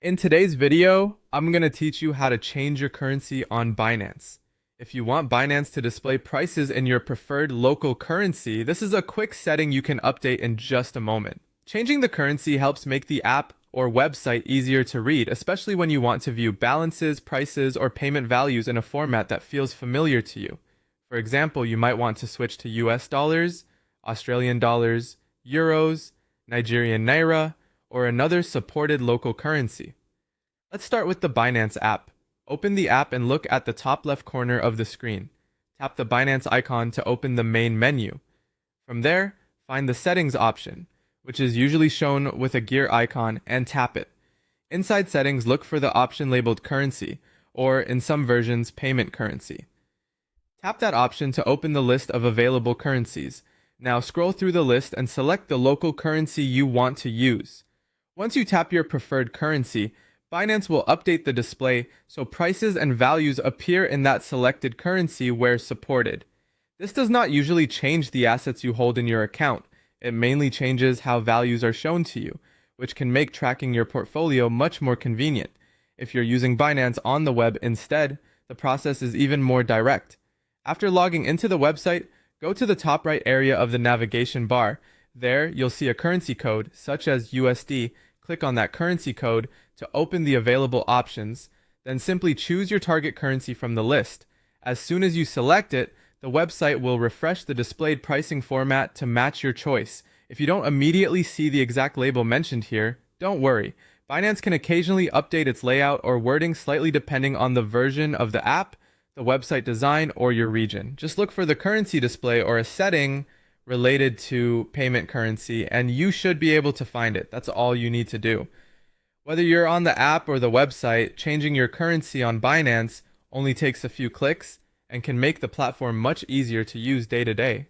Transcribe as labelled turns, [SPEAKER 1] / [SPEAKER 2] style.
[SPEAKER 1] In today's video, I'm going to teach you how to change your currency on Binance. If you want Binance to display prices in your preferred local currency, this is a quick setting you can update in just a moment. Changing the currency helps make the app or website easier to read, especially when you want to view balances, prices, or payment values in a format that feels familiar to you. For example, you might want to switch to US dollars, Australian dollars, euros, Nigerian naira, or another supported local currency. Let's start with the Binance app. Open the app and look at the top left corner of the screen. Tap the Binance icon to open the main menu. From there, find the Settings option, which is usually shown with a gear icon, and tap it. Inside Settings, look for the option labeled Currency, or in some versions, Payment Currency. Tap that option to open the list of available currencies. Now scroll through the list and select the local currency you want to use. Once you tap your preferred currency, Binance will update the display so prices and values appear in that selected currency where supported. This does not usually change the assets you hold in your account. It mainly changes how values are shown to you, which can make tracking your portfolio much more convenient. If you're using Binance on the web instead, the process is even more direct. After logging into the website, go to the top right area of the navigation bar. There, you'll see a currency code, such as USD. Click on that currency code to open the available options, then simply choose your target currency from the list. As soon as you select it, the website will refresh the displayed pricing format to match your choice. If you don't immediately see the exact label mentioned here, don't worry. Binance can occasionally update its layout or wording slightly depending on the version of the app, the website design, or your region. Just look for the currency display or a setting related to payment currency, and you should be able to find it. That's all you need to do. Whether you're on the app or the website, changing your currency on Binance only takes a few clicks and can make the platform much easier to use day to day.